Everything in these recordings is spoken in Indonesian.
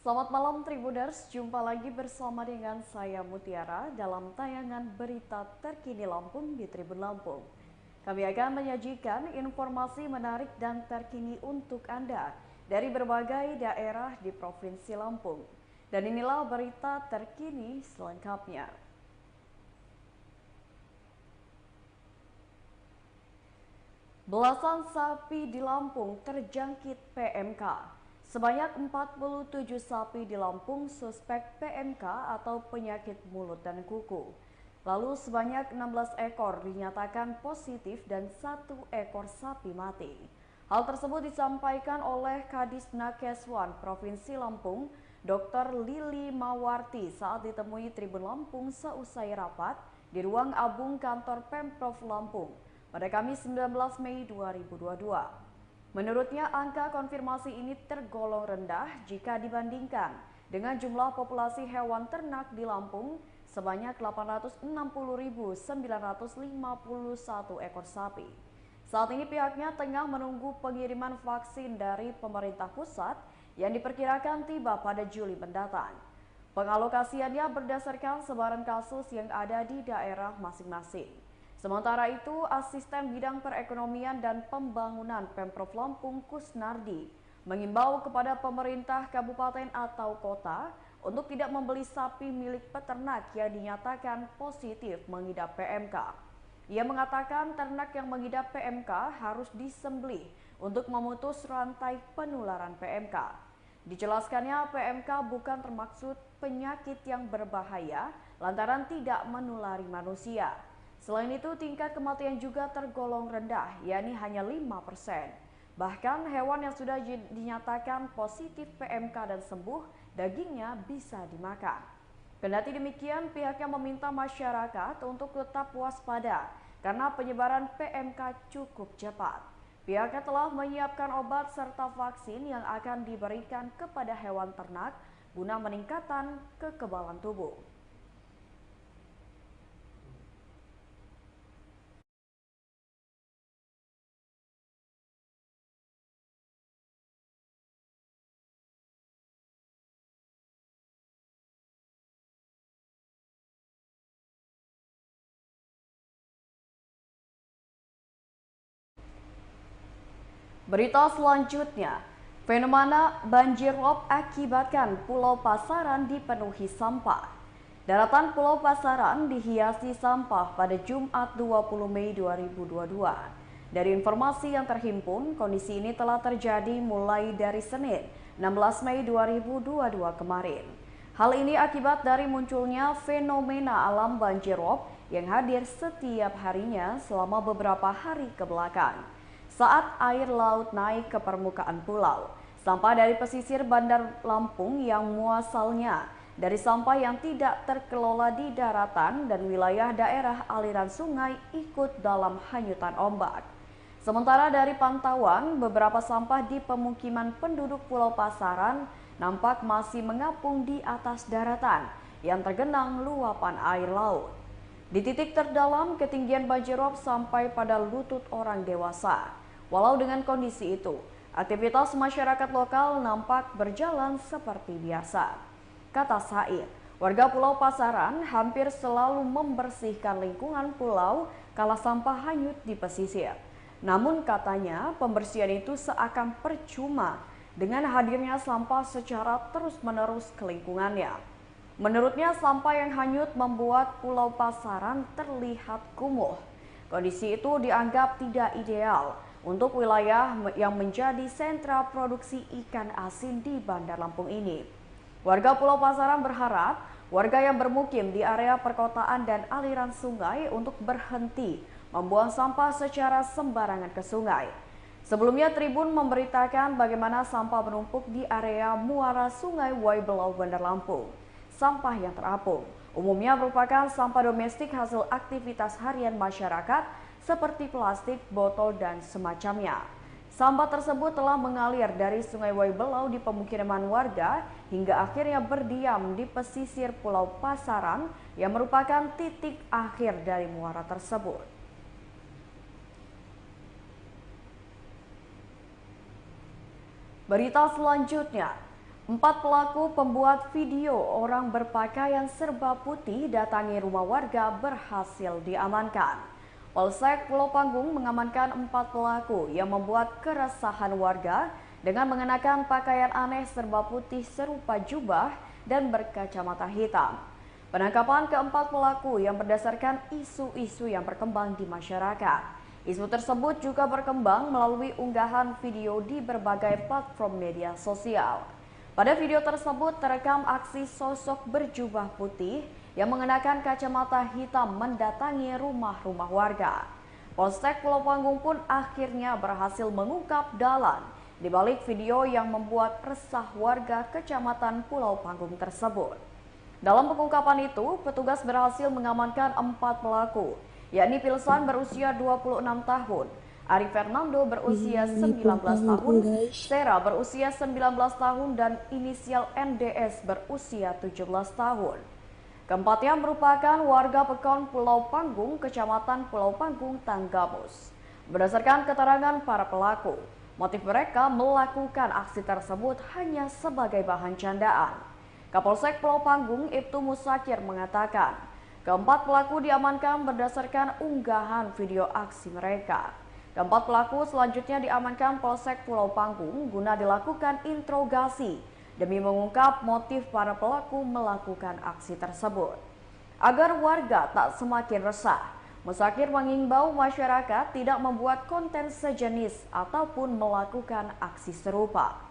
Selamat malam Tribuners, jumpa lagi bersama dengan saya Mutiara dalam tayangan berita terkini Lampung di Tribun Lampung. Kami akan menyajikan informasi menarik dan terkini untuk Anda dari berbagai daerah di Provinsi Lampung. Dan inilah berita terkini selengkapnya. Belasan sapi di Lampung terjangkit PMK. Sebanyak 47 sapi di Lampung suspek PMK atau penyakit mulut dan kuku. Lalu sebanyak 16 ekor dinyatakan positif dan 1 ekor sapi mati. Hal tersebut disampaikan oleh Kadis Nakeswan Provinsi Lampung, Dr. Lili Mawarti saat ditemui Tribun Lampung seusai rapat di ruang Abung kantor Pemprov Lampung pada Kamis 19 Mei 2022. Menurutnya, angka konfirmasi ini tergolong rendah jika dibandingkan dengan jumlah populasi hewan ternak di Lampung sebanyak 860.951 ekor sapi. Saat ini pihaknya tengah menunggu pengiriman vaksin dari pemerintah pusat yang diperkirakan tiba pada Juli mendatang. Pengalokasiannya berdasarkan sebaran kasus yang ada di daerah masing-masing. Sementara itu, Asisten Bidang Perekonomian dan Pembangunan Pemprov Lampung Kusnardi mengimbau kepada pemerintah kabupaten atau kota untuk tidak membeli sapi milik peternak yang dinyatakan positif mengidap PMK. Ia mengatakan ternak yang mengidap PMK harus disembelih untuk memutus rantai penularan PMK. Dijelaskannya PMK bukan termaksud penyakit yang berbahaya lantaran tidak menulari manusia. Selain itu, tingkat kematian juga tergolong rendah, yakni hanya 5%. Bahkan hewan yang sudah dinyatakan positif PMK dan sembuh, dagingnya bisa dimakan. Kendati demikian, pihaknya meminta masyarakat untuk tetap waspada karena penyebaran PMK cukup cepat. Pihaknya telah menyiapkan obat serta vaksin yang akan diberikan kepada hewan ternak guna meningkatkan kekebalan tubuh. Berita selanjutnya, fenomena banjir rob akibatkan Pulau Pasaran dipenuhi sampah. Daratan Pulau Pasaran dihiasi sampah pada Jumat 20 Mei 2022. Dari informasi yang terhimpun, kondisi ini telah terjadi mulai dari Senin 16 Mei 2022 kemarin. Hal ini akibat dari munculnya fenomena alam banjir rob yang hadir setiap harinya selama beberapa hari kebelakang. Saat air laut naik ke permukaan pulau, sampah dari pesisir Bandar Lampung yang muasalnya dari sampah yang tidak terkelola di daratan dan wilayah daerah aliran sungai ikut dalam hanyutan ombak. Sementara dari pantauan, beberapa sampah di pemukiman penduduk Pulau Pasaran nampak masih mengapung di atas daratan yang tergenang luapan air laut. Di titik terdalam, ketinggian banjir rob sampai pada lutut orang dewasa. Walau dengan kondisi itu, aktivitas masyarakat lokal nampak berjalan seperti biasa. Kata Said, warga Pulau Pasaran hampir selalu membersihkan lingkungan pulau kala sampah hanyut di pesisir. Namun katanya pembersihan itu seakan percuma dengan hadirnya sampah secara terus-menerus ke lingkungannya. Menurutnya sampah yang hanyut membuat Pulau Pasaran terlihat kumuh. Kondisi itu dianggap tidak ideal untuk wilayah yang menjadi sentra produksi ikan asin di Bandar Lampung ini. Warga Pulau Pasaran berharap warga yang bermukim di area perkotaan dan aliran sungai untuk berhenti membuang sampah secara sembarangan ke sungai. Sebelumnya Tribun memberitakan bagaimana sampah menumpuk di area muara Sungai Waibelau Bandar Lampung. Sampah yang terapung umumnya merupakan sampah domestik hasil aktivitas harian masyarakat seperti plastik, botol, dan semacamnya. Sampah tersebut telah mengalir dari Sungai Waibelau di pemukiman warga hingga akhirnya berdiam di pesisir Pulau Pasaran yang merupakan titik akhir dari muara tersebut. Berita selanjutnya, Empat pelaku pembuat video orang berpakaian serba putih datangi rumah warga berhasil diamankan. Polsek Pulau Panggung mengamankan empat pelaku yang membuat keresahan warga dengan mengenakan pakaian aneh serba putih serupa jubah dan berkacamata hitam. Penangkapan keempat pelaku yang berdasarkan isu-isu yang berkembang di masyarakat. Isu tersebut juga berkembang melalui unggahan video di berbagai platform media sosial. Pada video tersebut terekam aksi sosok berjubah putih yang mengenakan kacamata hitam mendatangi rumah-rumah warga. Polsek Pulau Panggung pun akhirnya berhasil mengungkap dalang di balik video yang membuat resah warga Kecamatan Pulau Panggung tersebut. Dalam pengungkapan itu, petugas berhasil mengamankan empat pelaku, yakni Pilsan berusia 26 tahun, Ari Fernando berusia 19 tahun, Sera berusia 19 tahun, dan inisial NDS berusia 17 tahun. Keempatnya merupakan warga Pekon Pulau Panggung, Kecamatan Pulau Panggung, Tanggamus. Berdasarkan keterangan para pelaku, motif mereka melakukan aksi tersebut hanya sebagai bahan candaan. Kapolsek Pulau Panggung Ibtu Musakir mengatakan, keempat pelaku diamankan berdasarkan unggahan video aksi mereka. Keempat pelaku selanjutnya diamankan Polsek Pulau Panggung guna dilakukan interogasi demi mengungkap motif para pelaku melakukan aksi tersebut. Agar warga tak semakin resah, Musakir mengimbau masyarakat tidak membuat konten sejenis ataupun melakukan aksi serupa.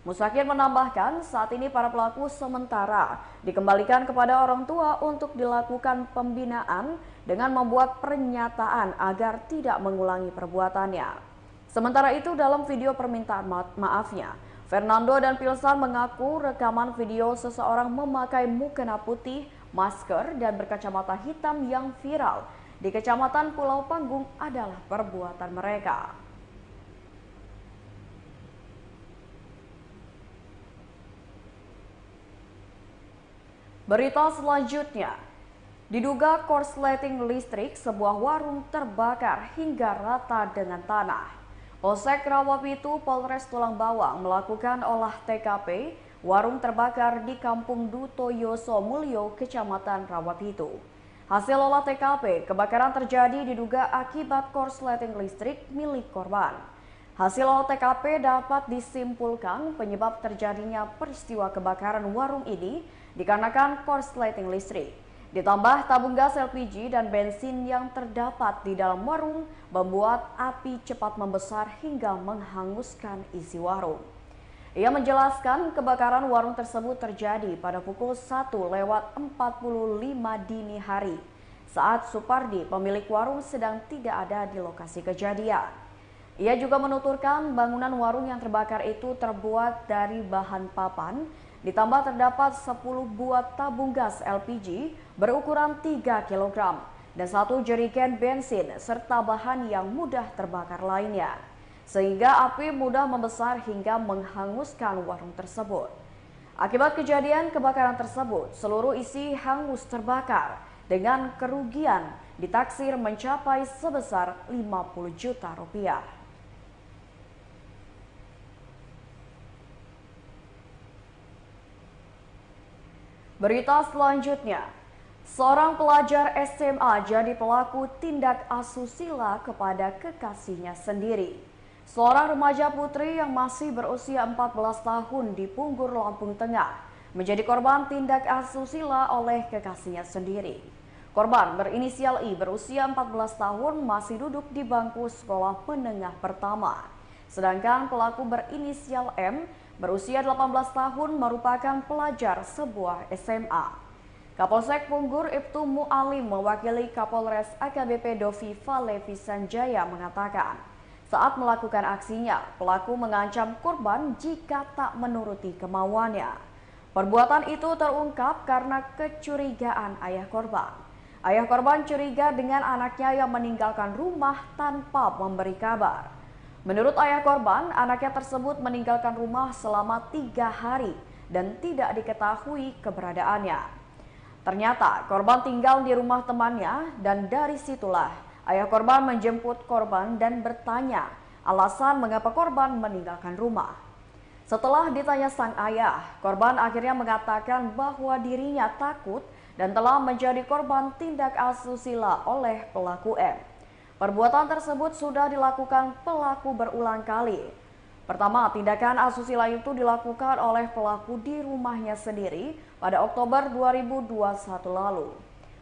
Musakir menambahkan saat ini para pelaku sementara dikembalikan kepada orang tua untuk dilakukan pembinaan dengan membuat pernyataan agar tidak mengulangi perbuatannya. Sementara itu dalam video permintaan maafnya, Fernando dan Pilsan mengaku rekaman video seseorang memakai mukena putih, masker, dan berkacamata hitam yang viral di Kecamatan Pulau Panggung adalah perbuatan mereka. Berita selanjutnya, diduga korsleting listrik sebuah warung terbakar hingga rata dengan tanah. Polsek Rawapitu Polres Tulang Bawang melakukan olah TKP warung terbakar di Kampung Dutoyoso Mulyo, Kecamatan Rawapitu. Hasil olah TKP, kebakaran terjadi diduga akibat korsleting listrik milik korban. Hasil olah TKP dapat disimpulkan penyebab terjadinya peristiwa kebakaran warung ini dikarenakan korsleting listrik. Ditambah tabung gas LPG dan bensin yang terdapat di dalam warung membuat api cepat membesar hingga menghanguskan isi warung. Ia menjelaskan kebakaran warung tersebut terjadi pada pukul 1:45 dini hari saat Supardi, pemilik warung, sedang tidak ada di lokasi kejadian. Ia juga menuturkan bangunan warung yang terbakar itu terbuat dari bahan papan, ditambah terdapat 10 buah tabung gas LPG berukuran 3 kg dan 1 jerigen bensin serta bahan yang mudah terbakar lainnya. Sehingga api mudah membesar hingga menghanguskan warung tersebut. Akibat kejadian kebakaran tersebut, seluruh isi hangus terbakar dengan kerugian ditaksir mencapai sebesar 50 juta rupiah. Berita selanjutnya, seorang pelajar SMA jadi pelaku tindak asusila kepada kekasihnya sendiri. Seorang remaja putri yang masih berusia 14 tahun di Punggur, Lampung Tengah menjadi korban tindak asusila oleh kekasihnya sendiri. Korban berinisial I berusia 14 tahun masih duduk di bangku sekolah menengah pertama. Sedangkan pelaku berinisial M berusia 18 tahun merupakan pelajar sebuah SMA. Kapolsek Punggur Ibtu Mu'alim mewakili Kapolres AKBP Dovi Falevi Sanjaya mengatakan, saat melakukan aksinya, pelaku mengancam korban jika tak menuruti kemauannya. Perbuatan itu terungkap karena kecurigaan ayah korban. Ayah korban curiga dengan anaknya yang meninggalkan rumah tanpa memberi kabar. Menurut ayah korban, anaknya tersebut meninggalkan rumah selama 3 hari dan tidak diketahui keberadaannya. Ternyata korban tinggal di rumah temannya dan dari situlah ayah korban menjemput korban dan bertanya alasan mengapa korban meninggalkan rumah. Setelah ditanya sang ayah, korban akhirnya mengatakan bahwa dirinya takut dan telah menjadi korban tindak asusila oleh pelaku M. Perbuatan tersebut sudah dilakukan pelaku berulang kali. Pertama, tindakan asusila itu dilakukan oleh pelaku di rumahnya sendiri pada Oktober 2021 lalu.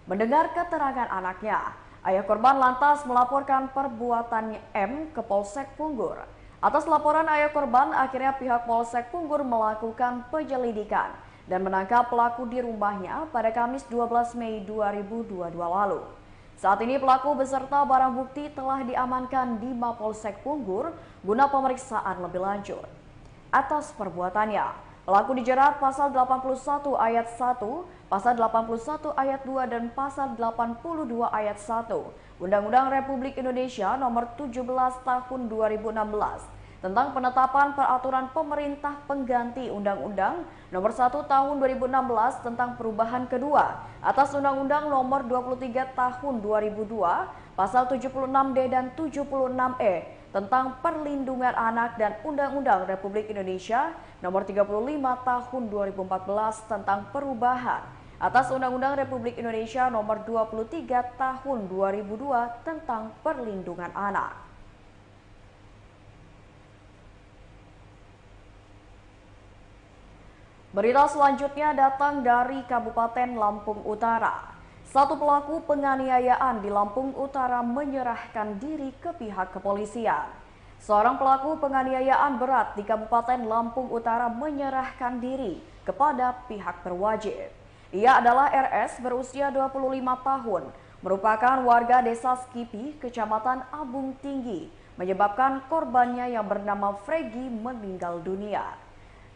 Mendengar keterangan anaknya, ayah korban lantas melaporkan perbuatan M ke Polsek Punggur. Atas laporan ayah korban, akhirnya pihak Polsek Punggur melakukan penyelidikan dan menangkap pelaku di rumahnya pada Kamis 12 Mei 2022 lalu. Saat ini pelaku beserta barang bukti telah diamankan di Mapolsek Punggur guna pemeriksaan lebih lanjut. Atas perbuatannya, pelaku dijerat pasal 81 ayat 1, pasal 81 ayat 2 dan pasal 82 ayat 1 Undang-Undang Republik Indonesia Nomor 17 Tahun 2016 tentang penetapan peraturan pemerintah pengganti Undang-Undang Nomor 1 Tahun 2016 tentang perubahan kedua atas Undang-Undang Nomor 23 Tahun 2002 Pasal 76D dan 76E tentang perlindungan anak dan Undang-Undang Republik Indonesia Nomor 35 Tahun 2014 tentang perubahan atas Undang-Undang Republik Indonesia Nomor 23 Tahun 2002 tentang perlindungan anak. Berita selanjutnya datang dari Kabupaten Lampung Utara. Satu pelaku penganiayaan di Lampung Utara menyerahkan diri ke pihak kepolisian. Seorang pelaku penganiayaan berat di Kabupaten Lampung Utara menyerahkan diri kepada pihak berwajib. Ia adalah RS berusia 25 tahun, merupakan warga desa Skipi, Kecamatan Abung Tinggi, menyebabkan korbannya yang bernama Fregi meninggal dunia.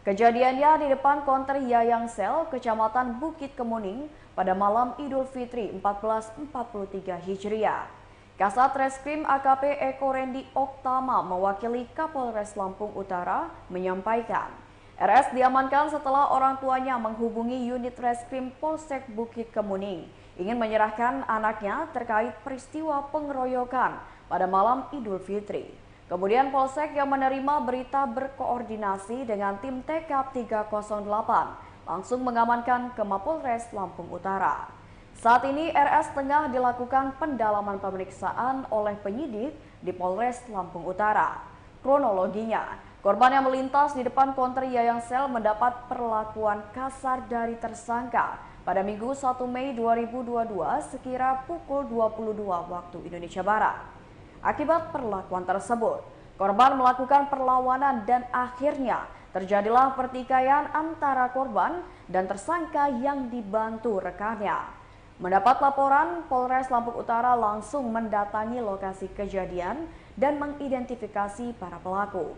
Kejadiannya di depan konter Yayang Sel, Kecamatan Bukit Kemuning pada malam Idul Fitri 1443 Hijriah. Kasat Reskrim AKP Eko Rendi Oktama mewakili Kapolres Lampung Utara menyampaikan, RS diamankan setelah orang tuanya menghubungi unit Reskrim Polsek Bukit Kemuning ingin menyerahkan anaknya terkait peristiwa pengeroyokan pada malam Idul Fitri. Kemudian Polsek yang menerima berita berkoordinasi dengan tim TK 308 langsung mengamankan ke Mapolres Lampung Utara. Saat ini RS tengah dilakukan pendalaman pemeriksaan oleh penyidik di Polres Lampung Utara. Kronologinya, korban yang melintas di depan konter Yayang Sel mendapat perlakuan kasar dari tersangka pada Minggu 1 Mei 2022 sekira pukul 22 waktu Indonesia Barat. Akibat perlakuan tersebut, korban melakukan perlawanan dan akhirnya terjadilah pertikaian antara korban dan tersangka yang dibantu rekannya. Mendapat laporan, Polres Lampung Utara langsung mendatangi lokasi kejadian dan mengidentifikasi para pelaku.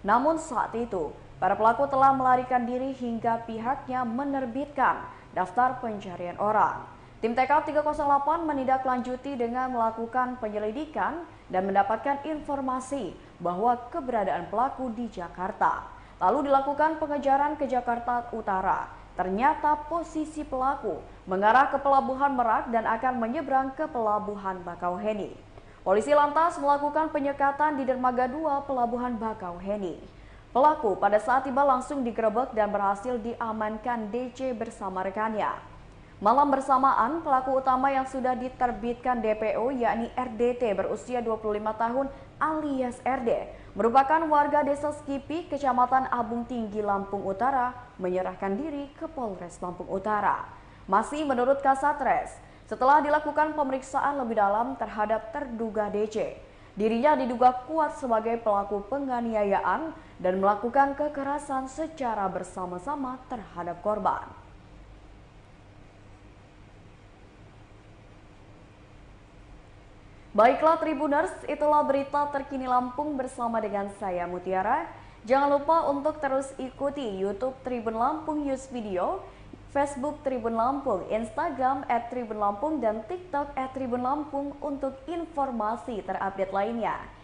Namun saat itu, para pelaku telah melarikan diri hingga pihaknya menerbitkan daftar pencarian orang. Tim TK 308 menindaklanjuti dengan melakukan penyelidikan dan mendapatkan informasi bahwa keberadaan pelaku di Jakarta. Lalu dilakukan pengejaran ke Jakarta Utara. Ternyata posisi pelaku mengarah ke Pelabuhan Merak dan akan menyeberang ke Pelabuhan Bakauheni. Polisi lantas melakukan penyekatan di Dermaga 2 Pelabuhan Bakauheni. Pelaku pada saat tiba langsung digerebek dan berhasil diamankan DC bersama rekannya. Malam bersamaan, pelaku utama yang sudah diterbitkan DPO yakni RDT berusia 25 tahun alias RD merupakan warga desa Skipi, Kecamatan Abung Tinggi, Lampung Utara menyerahkan diri ke Polres Lampung Utara. Masih menurut Kasat Res, setelah dilakukan pemeriksaan lebih dalam terhadap terduga DC, dirinya diduga kuat sebagai pelaku penganiayaan dan melakukan kekerasan secara bersama-sama terhadap korban. Baiklah Tribuners, itulah berita terkini Lampung bersama dengan saya Mutiara. Jangan lupa untuk terus ikuti YouTube Tribun Lampung News Video, Facebook Tribun Lampung, Instagram @tribunlampung dan TikTok @tribunlampung untuk informasi terupdate lainnya.